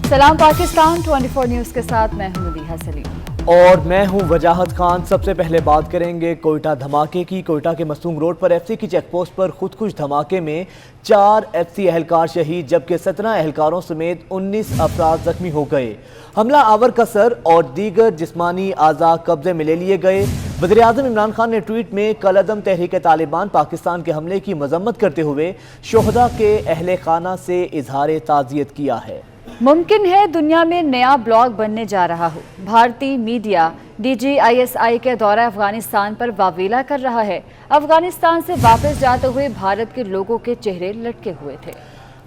सलाम पाकिस्तान 24 न्यूज़ के साथ मैं हूं मदीहा सलीम और मैं हूं वजाहत खान। सबसे पहले बात करेंगे कोयटा धमाके की। कोयटा के मसूम रोड पर एफसी की चेकपोस्ट पर खुदकुश धमाके में 4 एफसी एहलकार शहीद जबकि 17 एहलकारों समेत 19 अफराद जख्मी हो गए। हमला आवर का सर और दीगर जिस्मानी आज़ा कब्जे में ले लिए गए। वज़ीर-ए-आज़म इमरान खान ने ट्वीट में कलअदम तहरीक तालिबान पाकिस्तान के हमले की मजम्मत करते हुए शोहदा के अहले खाना से इजहार ताज़ियत किया है। मुमकिन है दुनिया में नया ब्लॉग बनने जा रहा हो। भारतीय मीडिया DGISI के दौरा अफगानिस्तान पर वावेला कर रहा है। अफगानिस्तान से वापस जाते हुए भारत के लोगों के चेहरे लटके हुए थे।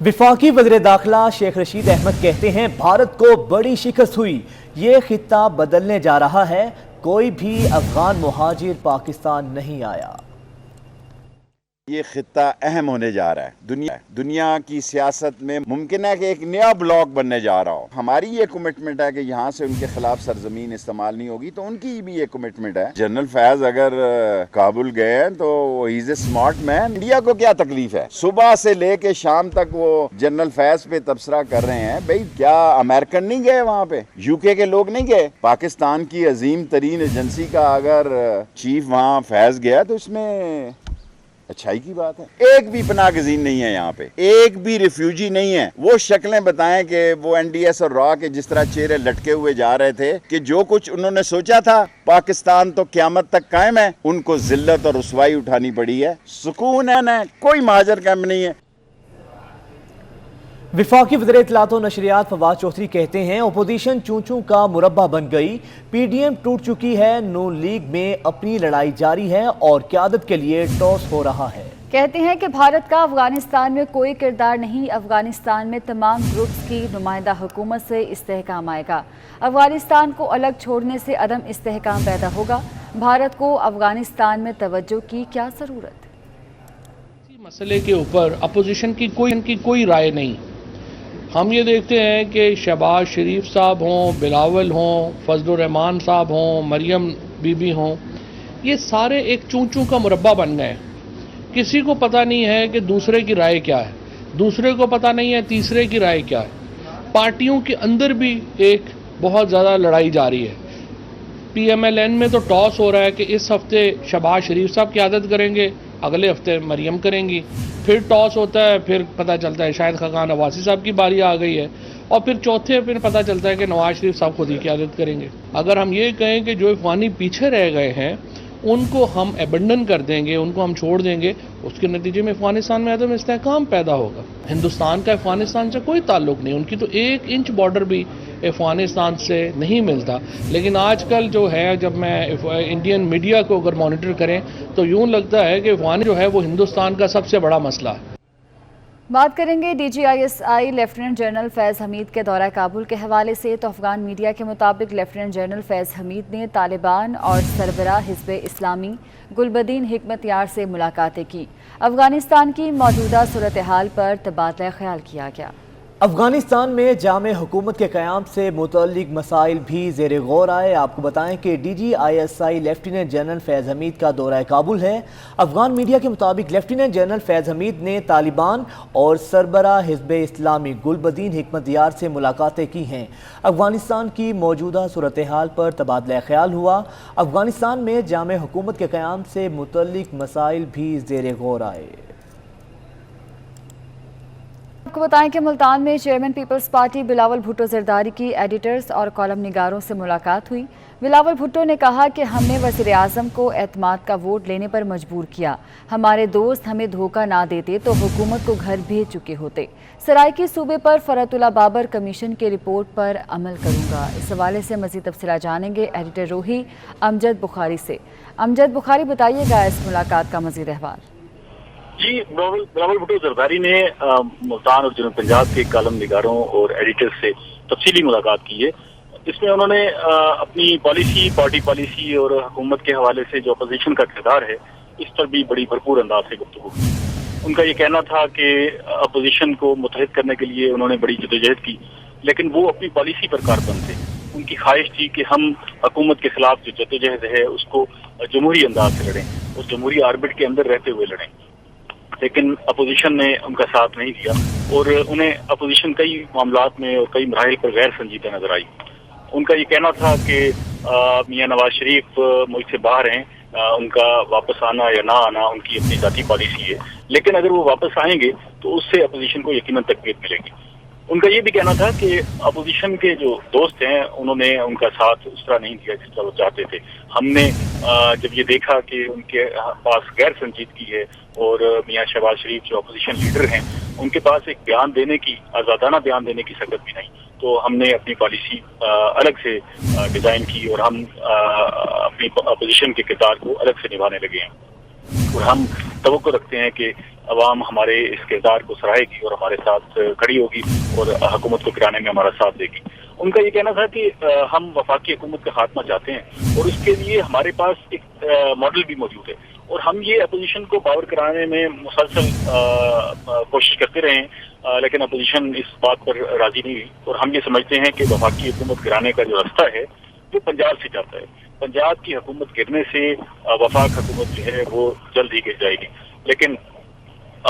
विफाकी वज़ीर दाखिला शेख रशीद अहमद कहते हैं भारत को बड़ी शिकस्त हुई, ये खित्ता बदलने जा रहा है, कोई भी अफगान मुहाजिर पाकिस्तान नहीं आया। ये खित्ता अहम होने जा रहा है। दुनिया की सियासत में मुमकिन है कि एक नया ब्लॉक बनने जा रहा हो। हमारी ये कमिटमेंट है कि यहाँ से उनके खिलाफ सरजमीन इस्तेमाल नहीं होगी, तो उनकी भी ये कमिटमेंट है। जनरल फैज अगर काबुल गए हैं तो he is a smart man. India को क्या तकलीफ है, सुबह से लेके शाम तक वो जनरल फैज पे तबसरा कर रहे हैं। भाई क्या अमेरिकन नहीं गए वहाँ पे, यूके के लोग नहीं गए? पाकिस्तान की अजीम तरीन एजेंसी का अगर चीफ वहाँ फैज गया तो इसमें अच्छाई की बात है। एक भी पनाहगज़ीन नहीं है यहाँ पे, एक भी रिफ्यूजी नहीं है। वो शक्लें बताएं कि वो NDS और रॉ के जिस तरह चेहरे लटके हुए जा रहे थे कि जो कुछ उन्होंने सोचा था पाकिस्तान तो क़यामत तक कायम है, उनको जिल्लत और रुसवाई उठानी पड़ी है। सुकून है, कोई महाजर कैंप नहीं है। विफाकी वज़ीर इत्तलात और नशरियात फवाद चौधरी कहते हैं अपोजिशन चूं चूं का मुरब्बा बन गई, PDM टूट चुकी है, नून लीग में अपनी लड़ाई जारी है और क़यादत के लिए टॉस हो रहा है। कहते हैं कि भारत का अफगानिस्तान में कोई किरदार नहीं। अफगानिस्तान में तमाम ग्रुप्स की नुमाइंदा हुकूमत से इस्तेहकाम आएगा। अफगानिस्तान को अलग छोड़ने से अदम इस्तेहकाम पैदा होगा। भारत को अफगानिस्तान में तवज्जो की क्या ज़रूरत? मसले के ऊपर अपोजिशन की कोई राय नहीं। हम ये देखते हैं कि शहबाज शरीफ साहब हों, बिलावल हों, फजलुर रहमान साहब हों, मरियम बीबी हों, ये सारे एक चूं चूं का मुरब्बा बन गए। किसी को पता नहीं है कि दूसरे की राय क्या है, दूसरे को पता नहीं है तीसरे की राय क्या है। पार्टियों के अंदर भी एक बहुत ज़्यादा लड़ाई जारी है। PMLN में तो टॉस हो रहा है कि इस हफ्ते शहबाज शरीफ साहब क़यादत करेंगे, अगले हफ्ते मरियम करेंगी। फिर टॉस होता है, फिर पता चलता है शायद खाकान नवाज़ी साहब की बारी आ गई है, और फिर चौथे फिर पता चलता है कि नवाज शरीफ साहब खुद ही क़यादत करेंगे। अगर हम ये कहें कि जो अफगानी पीछे रह गए हैं उनको हम एबंडन कर देंगे, उनको हम छोड़ देंगे, उसके नतीजे में अफगानिस्तान में अदम इस्तेहकाम पैदा होगा। हिंदुस्तान का अफगानिस्तान से कोई ताल्लुक़ नहीं, उनकी तो 1 इंच बॉर्डर भी अफगानिस्तान से नहीं मिलता। लेकिन आजकल जो है, जब मैं इंडियन मीडिया को अगर मॉनिटर करें तो यूँ लगता है कि अफगानी जो है वो हिंदुस्तान का सबसे बड़ा मसला है। बात करेंगे DGISI लेफ्टिनेंट जनरल फैज़ हमीद के दौरा काबुल के हवाले से। तो अफगान मीडिया के मुताबिक लेफ्टिनेंट जनरल फैज़ हमीद ने तालिबान और सरबराह हिज़्ब इस्लामी गुलबदीन हिकमत यार से मुलाकातें की। अफगानिस्तान की मौजूदा सूरत हाल पर तबादला ख्याल किया गया। अफगानिस्तान में जामे हुकूमत के क़याम से मुतल्लिक मसाइल भी ज़ेर गौर आए। आपको बताएं कि DGISI लेफ्टिनेंट जनरल फैज़ हमीद का दौरा काबुल है। अफगान मीडिया के मुताबिक लेफ्टिनेंट जनरल फैज़ हमीद ने तालिबान और सरबराह हिज़्ब इस्लामी गुलबदीन हिकमत यार से मुलाकातें की हैं। अफगानिस्तान की मौजूदा सूरत हाल पर तबादला ख्याल हुआ। अफगानिस्तान में जामे हुकूमत के क़याम से मुतल्लिक मसाइल भी ज़ेर गौर आए। आपको बताएं कि मुल्तान में chairman Peoples Party Bilawal Bhutto Zardari की एडिटर्स और कॉलम निगारों से मुलाकात हुई। बिलावल भुट्टो ने कहा कि हमने वज़ीर आज़म को एतमाद का वोट लेने पर मजबूर किया। हमारे दोस्त हमें धोखा ना देते तो हुकूमत को घर भेज चुके होते। सराइकी सूबे पर फरतुल्ला बाबर कमीशन की रिपोर्ट पर अमल करूंगा। इस हवाले से मज़ीद तफसीलात जानेंगे एडिटर रोही अमजद बुखारी से। अमजद बुखारी, बताइएगा इस मुलाकात का मज़ीद अहवाल। जी, बिलावल भुट्टो जरदारी ने मुल्तान और जनूब पंजाब के कॉलम निगारों और एडिटर्स से तफसीली मुलाकात की है। इसमें उन्होंने अपनी पॉलिसी, पार्टी पॉलिसी और हुकूमत के हवाले से जो अपोजिशन का किरदार है इस पर भी बड़ी भरपूर अंदाज से गुफ्तगू की। उनका ये कहना था कि अपोजिशन को मुत्तहिद करने के लिए उन्होंने बड़ी जदोजहद की, लेकिन वो अपनी पॉलिसी पर कारबंद थे। उनकी ख्वाहिश थी कि हम हुकूमत के खिलाफ जो जदोजहद है उसको जमहूरी अंदाज से लड़ें, उस जमहूरी आर्बिट के अंदर रहते हुए लड़ें। लेकिन अपोजिशन ने उनका साथ नहीं दिया اور انہیں اپوزیشن کئی معاملات میں اور کئی مراحل پر غیر سنجیدہ نظر آئی. ان کا یہ کہنا تھا کہ میاں نواز شریف ملک سے باہر ہیں، ان کا واپس آنا یا نہ آنا ان کی اپنی ذاتی پالیسی ہے، لیکن اگر وہ واپس آئیں گے تو اس سے اپوزیشن کو یقیناً تقویت ملے گی. ان کا یہ بھی کہنا تھا کہ اپوزیشن کے جو دوست ہیں انہوں نے ان کا ساتھ اس طرح نہیں دیا جس طرح وہ چاہتے تھے. ہم نے جب یہ دیکھا کہ ان کے پاس غیر سنجیدگی ہے اور میاں شہباز شریف جو اپوزیشن لیڈر ہیں ان کے پاس ایک بیان دینے کی، آزادانہ بیان دینے کی سکت بھی نہیں، تو ہم نے اپنی پالیسی الگ سے ڈیزائن کی اور ہم اپنی اپوزیشن کے کردار کو الگ سے نبھانے لگے ہیں. اور ہم توقع رکھتے ہیں کہ عوام ہمارے اس کردار کو سراہے گی اور ہمارے ساتھ کھڑی ہوگی اور حکومت کو گرانے میں ہمارا ساتھ دے گی. ان کا یہ کہنا تھا کہ ہم وفاقی حکومت کا خاتمہ چاہتے ہیں اور اس کے لیے ہمارے پاس ایک ماڈل بھی موجود ہے، اور ہم یہ اپوزیشن کو باور کرانے میں مسلسل کوشش کرتے رہے ہیں، لیکن اپوزیشن اس بات پر راضی نہیں ہوئی. اور ہم یہ سمجھتے ہیں کہ وفاقی حکومت گرانے کا جو راستہ ہے وہ پنجاب سے جاتا ہے. پنجاب کی حکومت گرنے سے وفاق حکومت جو ہے وہ جلد ہی گر جائے گی، لیکن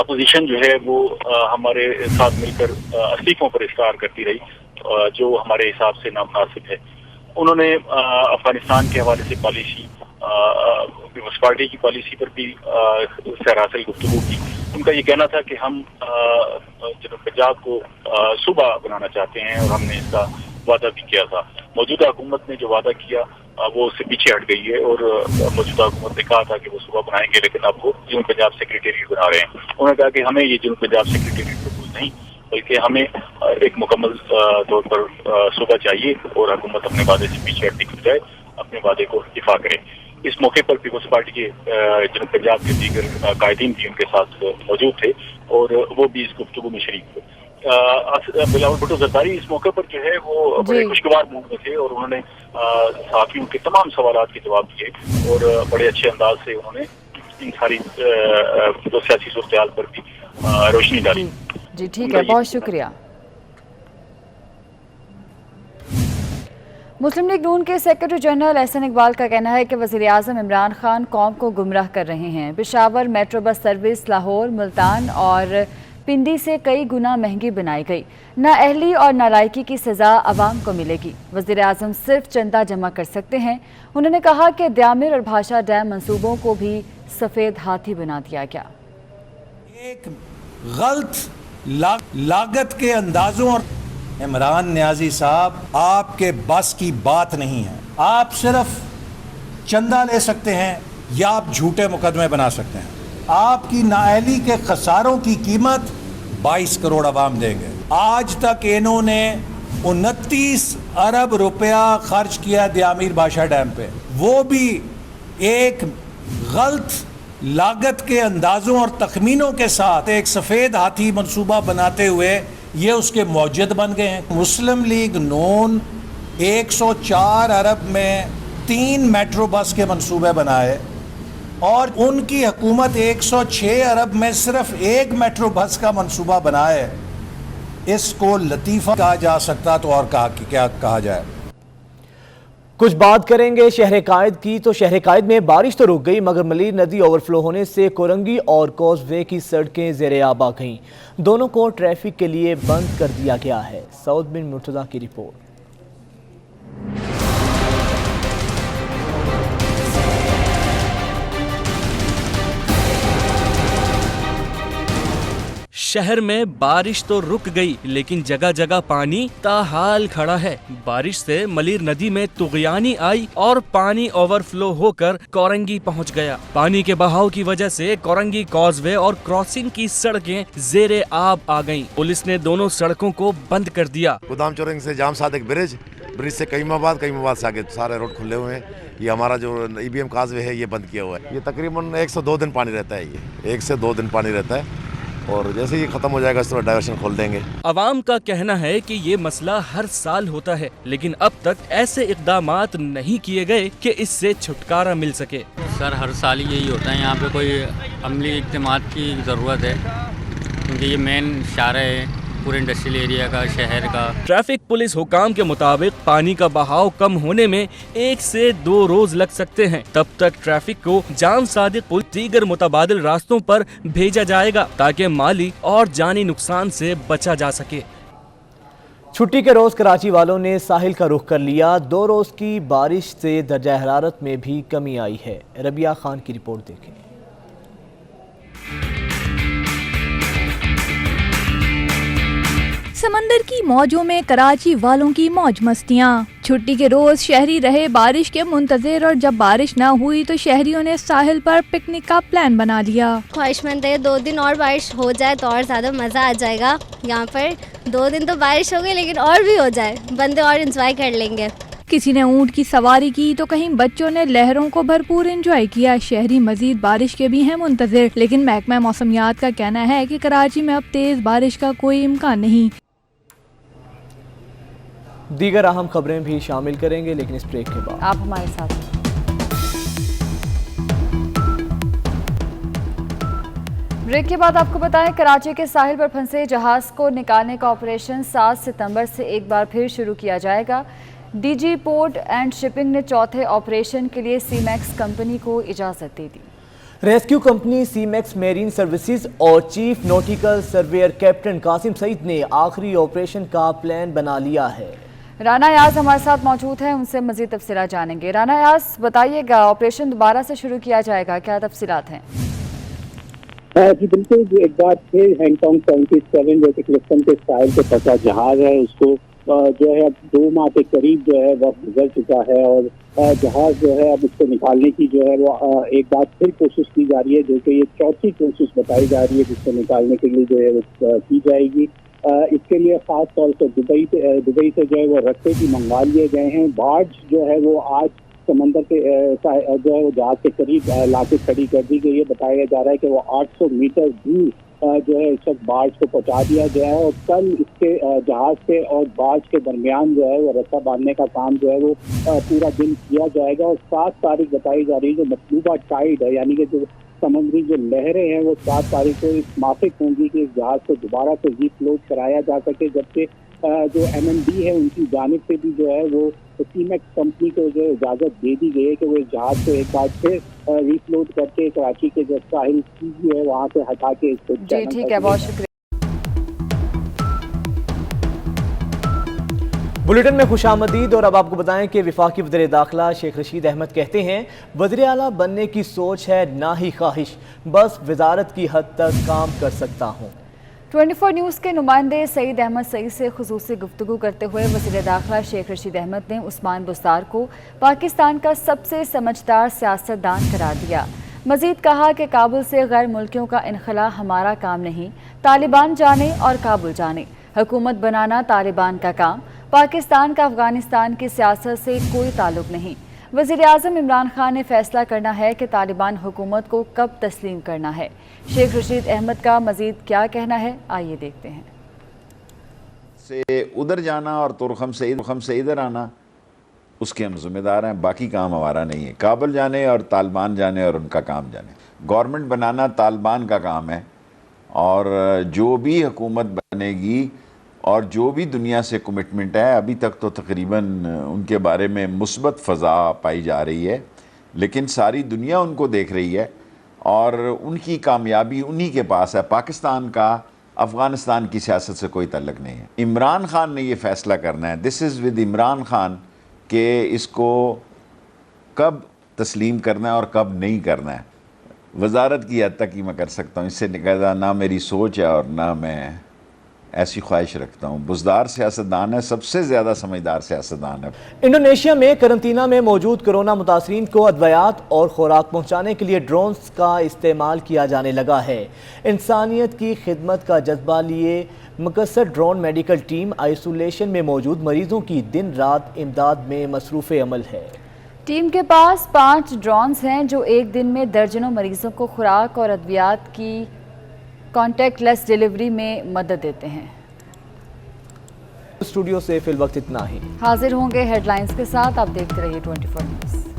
اپوزیشن جو ہے وہ ہمارے ساتھ مل کر استعفوں پر اصرار کرتی رہی جو ہمارے حساب سے نامناسب ہے. انہوں نے افغانستان کے حوالے سے پالیسی، پیپلز پارٹی کی پالیسی پر بھی سراسری گفتگو کی. ان کا یہ کہنا تھا کہ ہم جنوب پنجاب کو صوبہ بنانا چاہتے ہیں اور ہم نے اس کا وعدہ بھی کیا تھا. موجودہ حکومت نے جو وعدہ کیا وہ اس سے پیچھے ہٹ گئی ہے اور موجودہ حکومت نے کہا تھا کہ وہ صوبہ بنائیں گے، لیکن اب وہ جنوب پنجاب سیکریٹریٹ بنا رہے ہیں. انہوں نے کہا کہ ہمیں یہ جنوب پنجاب سیکریٹریٹ پرپوز نہیں بلکہ ہمیں ایک مکمل طور پر صوبہ چاہیے اور حکومت اپنے وعدے سے پیچھے ہٹنے کی بجائے اپنے وعدے کو دفاع کرے. اس موقع پر پیپلز پارٹی کے جنوب پنجاب کے دیگر قائدین بھی ان کے ساتھ موجود تھے اور وہ بھی اس گفتگو میں شریک ہوئے. بلاول بھٹو زرداری اس موقع پر جو ہے وہ بڑے خوشگوار موڈ میں تھے اور انہوں نے صحافیوں کے تمام سوالات کے جواب دیے اور بڑے اچھے انداز سے انہوں نے ان ساری سیاسی صورتحال پر بھی روشنی ڈالی. جی ٹھیک ہے، بہت شکریہ. مسلم لیگ نون کے سیکرٹری جنرل احسن اقبال کا کہنا ہے کہ وزیر اعظم عمران خان قوم کو گمراہ کر رہے ہیں. Peshawar metro bus service Lahore, Multan اور پنڈی سے کئی گنا مہنگی بنائی گئی. نااہلی اور نالائکی کی سزا عوام کو ملے گی. وزیر اعظم صرف چندہ جمع کر سکتے ہیں. انہوں نے کہا کہ دیامر اور بھاشا ڈیم منصوبوں کو بھی سفید ہاتھی بنا دیا گیا. ایک غلط لاگت کے اندازوں اور عمران نیازی صاحب آپ کے بس کی بات نہیں ہے. آپ صرف چندہ لے سکتے ہیں یا آپ جھوٹے مقدمے بنا سکتے ہیں. آپ کی نااہلی کے خساروں کی قیمت 22 کروڑ عوام دیں گے. آج تک انہوں نے 29 ارب روپیہ خرچ کیا دیامیر بھاشا ڈیم پہ، وہ بھی ایک غلط لاگت کے اندازوں اور تخمینوں کے ساتھ ایک سفید ہاتھی منصوبہ بناتے ہوئے یہ اس کے موجد بن گئے ہیں. مسلم لیگ نون 104 ارب میں 3 میٹرو بس کے منصوبے بنائے اور ان کی حکومت 106 ارب میں صرف 1 میٹرو بس کا منصوبہ بنائے. اس کو لطیفہ کہا جا سکتا تو اور کیا کہا جائے. کچھ بات کریں گے شہر قائد کی. تو شہر قائد میں بارش تو رک گئی مگر ملیر ندی اوور فلو ہونے سے کورنگی اور کوز وے کی سڑکیں زیر آب آ گئیں. دونوں کو ٹریفک کے لیے بند کر دیا گیا ہے. سعود بن مرتضیٰ کی رپورٹ. شہر میں بارش تو رک گئی لیکن جگہ جگہ پانی تاحال کھڑا ہے. بارش سے ملیر ندی میں طغیانی آئی اور پانی اوور فلو ہو کر کورنگی پہنچ گیا. پانی کے بہاؤ کی وجہ سے کورنگی کاز وے اور کراسنگ کی سڑکیں زیر آب آ گئیں. پولیس نے دونوں سڑکوں کو بند کر دیا. گودام چورنگ سے جام صادق برج سے کئیم آباد سے آگے سارے روڈ کھلے ہوئے ہیں. یہ ہمارا جو EBM کاز وے ہے یہ بند کیا ہوا ہے. یہ تقریباً 1 سے 2 دن پانی رہتا ہے. یہ 1 سے 2 دن پانی رہتا ہے اور جیسے یہ ختم ہو جائے گا اس طرح ڈائیورشن کھول دیں گے. عوام کا کہنا ہے کہ یہ مسئلہ ہر سال ہوتا ہے لیکن اب تک ایسے اقدامات نہیں کیے گئے کہ اس سے چھٹکارا مل سکے. سر ہر سال یہی ہوتا ہے. یہاں پہ کوئی عملی اقدامات کی ضرورت ہے کیونکہ یہ مین شارع ہے पूरे इंडस्ट्रियल एरिया का, शहर का। ट्रैफिक पुलिस हुकाम के मुताबिक पानी का बहाव कम होने में 1 से 2 रोज लग सकते हैं। तब तक ट्रैफिक को जाम सादिक पुल दीगर मुतबादिल रास्तों पर भेजा जाएगा ताकि माली और जानी नुकसान से बचा जा सके। छुट्टी के रोज कराची वालों ने साहिल का रुख कर लिया। 2 रोज की बारिश से दर्जा हरारत में भी कमी आई है। रबिया खान की रिपोर्ट देखें। समंदर की मौजों में कराची वालों की मौज मस्तियाँ। छुट्टी के रोज शहरी रहे बारिश के मुंतज़िर और जब बारिश ना हुई तो शहरियों ने साहिल पर पिकनिक का प्लान बना लिया। ख्वाहिशमंद है 2 दिन और बारिश हो जाए तो और ज़्यादा मज़ा आ जाएगा। यहाँ पर 2 दिन तो बारिश हो गई लेकिन और भी हो जाए, बंदे और इंजॉय कर लेंगे। किसी ने ऊँट की सवारी की तो कहीं बच्चों ने लहरों को भरपूर एंजॉय किया। शहरी मजीद बारिश के भी हैं मुंतज़िर, लेकिन महकमा मौसमियात का कहना है कि कराची में अब तेज़ बारिश का कोई इम्कान नहीं। दीगर अहम खबरें भी शामिल करेंगे लेकिन इस ब्रेक के बाद आप हमारे साथ हैं। ब्रेक के बाद आपको बताएं, कराची के साहिल पर फंसे जहाज को निकालने का ऑपरेशन 7 सितंबर से एक बार फिर शुरू किया जाएगा। डीजी पोर्ट एंड शिपिंग ने चौथे ऑपरेशन के लिए सीमैक्स कंपनी को इजाज़त दे दी। Rescue company Seamax marine services और chief nautical surveyor captain Qasim Saeed ने आखिरी ऑपरेशन का प्लान बना लिया है। राना याज हमारे साथ मौजूद हैं, उनसे मजीद तफसीलात जानेंगे। राना याज, बताइएगा, ऑपरेशन दोबारा से शुरू किया जाएगा, क्या तफसीलात हैं? जी बिल्कुल, एक बार फिर हैंगकांग 77 जो कि क्लिफ्टन के साहिल के फंसा जहाज है उसको जो है अब 2 माह के करीब जो है वक्त गुजर चुका है और जहाज जो है अब उसको निकालने की जो है वो एक बार फिर कोशिश की जा रही है, जो कि ये चौथी कोशिश बताई जा रही है जिसको निकालने के लिए जो है वो की जाएगी। इसके लिए खास तौर से दुबई से जो है वो रस्ते भी मंगवा लिए गए हैं। बार्ज जो है वो आज समंदर के जो है वो जहाज के करीब लाके खड़ी कर दी गई है। बताया जा रहा है कि वो 800 मीटर दूर जो है इस वक्त बार्ज को पहुंचा दिया गया है और कल इसके जहाज के और बार्ज के दरमियान जो है वो रास्ता बांधने का काम जो है वो पूरा दिन किया जाएगा। और 7 तारीख बताई जा रही है जो मतलूबा टाइड है, यानी कि जो समुद्री जो लहरें हैं वो 7 तारीख को इस माफिक होंगी कि इस जहाज को दोबारा से रीफ्लोट कराया जा सके, जबकि जो MND है उनकी जानिब से भी जो है वो सीमैक्स कंपनी को जो इजाज़त दे दी गई है कि वो इस जहाज को एक बार फिर रीफ्लोट करके कराची के जो साहिल जो है वहाँ से हटा के इसको। जी ठीक है, बहुत शुक्रिया। बुलेटिन में खुशामदीद। और अब आपको बताएं कि वफाकी वज़ीर दाखिला शेख रशीद अहमद कहते हैं वज़ीर आला बनने की सोच है ना ही ख्वाहिश, बस वजारत की हद तक काम कर सकता हूँ। 24 न्यूज़ के नुमाइंदे सईद अहमद सईद से खुसूसी गुफ्तगू करते हुए वज़ीर दाखिला शेख रशीद अहमद ने उस्मान बुस्तार को पाकिस्तान का सबसे समझदार सियासतदान करार दिया। मजीद कहा कि काबुल से गैर मुल्कियों का इनखला हमारा काम नहीं, तालिबान जाने और काबुल जाने। हुकूमत बनाना तालिबान का काम, पाकिस्तान का अफगानिस्तान की सियासत से कोई ताल्लुक नहीं। वज़ीर आज़म इमरान खान ने फैसला करना है कि तालिबान हुकूमत को कब तस्लीम करना है। शेख रशीद अहमद का मजीद क्या कहना है, आइए देखते हैं। से उधर जाना और तुरखम से इधर आना उसके हम जिम्मेदार हैं, बाकी काम हमारा नहीं है। काबुल जाने और तालिबान जाने और उनका काम जाने। गवर्नमेंट बनाना तालिबान का काम है और जो भी हुकूमत बनेगी और जो भी दुनिया से कमिटमेंट है, अभी तक तो तकरीबन उनके बारे में मुस्बत फ़ज़ा पाई जा रही है, लेकिन सारी दुनिया उनको देख रही है और उनकी कामयाबी उन्हीं के पास है। पाकिस्तान का अफ़गानिस्तान की सियासत से कोई ताल्लुक नहीं है। इमरान खान ने ये फ़ैसला करना है, this is with Imran Khan, कि इसको कब तस्लीम करना है और कब नहीं करना है। वजारत की हद तक ही मैं कर सकता हूँ, इससे निकलना ना मेरी सोच है और ना मैं ऐसी ख्वाहिश रखता हूँ। बुज़दार सियासतदान है, सबसे ज़्यादा समझदार सियासतदान है। इंडोनेशिया में करंतना में मौजूद कोरोना मुतासरीन को अद्वियात और खुराक पहुँचाने के लिए ड्रोन्स का इस्तेमाल किया जाने लगा है। इंसानियत की खिदमत का जज्बा लिए मुकस्सर ड्रोन मेडिकल टीम आइसोलेशन में मौजूद मरीजों की दिन रात इमदाद में मसरूफ़ अमल है। टीम के पास 5 ड्रोन्स हैं जो एक दिन में दर्जनों मरीजों को खुराक और अद्वियात की कॉन्टैक्टलेस डिलीवरी में मदद देते हैं। स्टूडियो से फिल वक्त इतना ही। हाजिर होंगे हेडलाइंस के साथ, आप देखते रहिए 24 न्यूज़।